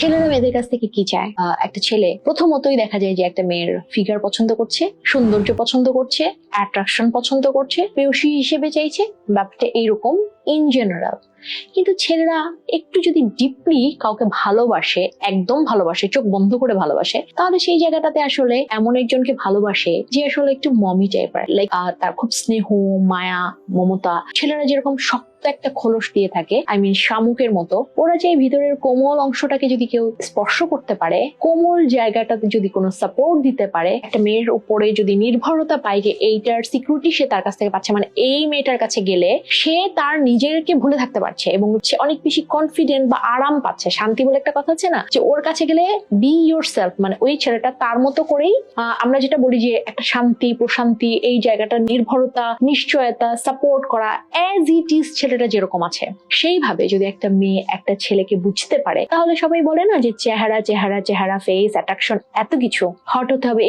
ছেলেরা মেয়েদের কাছ থেকে কি চায়? একটা ছেলে প্রথমতই দেখা যায় যে একটা মেয়ের ফিগার পছন্দ করছে, সৌন্দর্য পছন্দ করছে, অ্যাট্রাকশন পছন্দ করছে, প্রেয়সী হিসেবে চাইছে, ব্যাপারটা এইরকম ইন জেনারেল। কিন্তু ছেলেরা একটু যদি ডিপলি কাউকে ভালোবাসে, একদম ভালোবাসে, চোখ বন্ধ করে ভালোবাসে, তাহলে সেই জায়গাটাতে আসলে এমন একজনকে ভালোবাসে যে আসলে একটু মমি টাইপের, লাইক তার খুব স্নেহ, মায়া, মমতা। ছেলেরা যেরকম শক্ত একটা খোলস দিয়ে থাকে, শামুকের মতো, ওরা যে ভিতরের কোমল অংশটাকে যদি কেউ স্পর্শ করতে পারে, কোমল জায়গাটাতে যদি কোনো সাপোর্ট দিতে পারে, একটা মেয়ের উপরে যদি নির্ভরতা পায় যে এইটার সিকিউরিটি সে তার কাছ থেকে পাচ্ছে, মানে এই মেয়েটার কাছে গেলে সে তার নিজেকে ভুলে থাকতে পারছে এবং সে অনেক বেশি কনফিডেন্ট বা আরাম পাচ্ছে। শান্তি বলে একটা কথা আছে না, যে ওর কাছে গেলে বি ইয়োর সেলফ, মানে ওই ছেলেটা তার মতো করেই, আমরা যেটা বলি যে একটা শান্তি, প্রশান্তি, এই জায়গাটা নির্ভরতা, নিশ্চয়তা, সাপোর্ট করা, অ্যাজ ইট ইজ ছেলেটা যেরকম আছে সেইভাবে যদি একটা মেয়ে একটা ছেলেকে বুঝতে পারে, তাহলে সবাই বলে না যে চেহারা চেহারা চেহারা, ফেস, অ্যাট্রাকশন, এত কিছু, হট হতে হবে,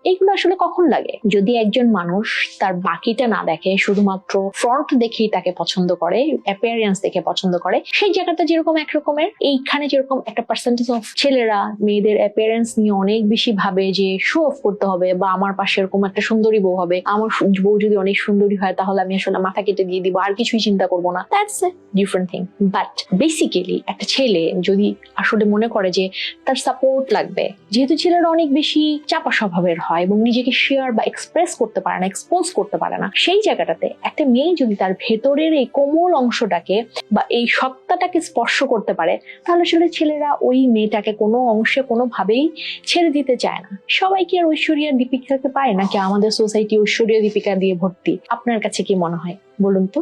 এইগুলো আসলে কখন লাগে? যদি একজন মানুষ তার বাকিটা না দেখে, শুধুমাত্র ফ্রন্ট দেখেই তাকে পছন্দ করে, অ্যাপিয়ারেন্স দেখে পছন্দ করে, সেই জায়গাটা যেরকম একরকমের, এইখানে যেরকম একটা পার্সেন্টেজ অফ ছেলেরা মেয়েদের অ্যাপিয়ারেন্স নিয়ে অনেক বেশি ভাবে যে শো অফ করতে হবে, বা আমার পাশে এরকম একটা সুন্দরী বউ হবে, আমার বউ যদি অনেক সুন্দরী হয় তাহলে আমি আসলে মাথা কেটে দিয়ে দিব, আর কিছুই চিন্তা করবো না। That's a different thing. But basically একটা ছেলে যদি আসলে মনে করে যে তার সাপোর্ট লাগবে, যেহেতু ছেলেরা অনেক বেশি চাপা স্বভাবের হয় এবং নিজেকে শেয়ার বা এক্সপ্রেস করতে পারে না, এক্সপোজ করতে পারে না, সেই জায়গাটাতে একটা মেয়ে যদি তার ভেতরের এই কোমল অংশটাকে বা এই সত্তাটাকে স্পর্শ করতে পারে, তাহলে আসলে ছেলেরা ওই মেয়েটাকে কোনো অংশে কোনোভাবেই ছেড়ে দিতে চায় না। সবাই কি আর ঐশ্বরিয়া দীপিকাকে পায় নাকি? আমাদের সোসাইটি ঐশ্বরিয়া দীপিকা দিয়ে ভর্তি। আপনার কাছে কি মনে হয় বলুন তো?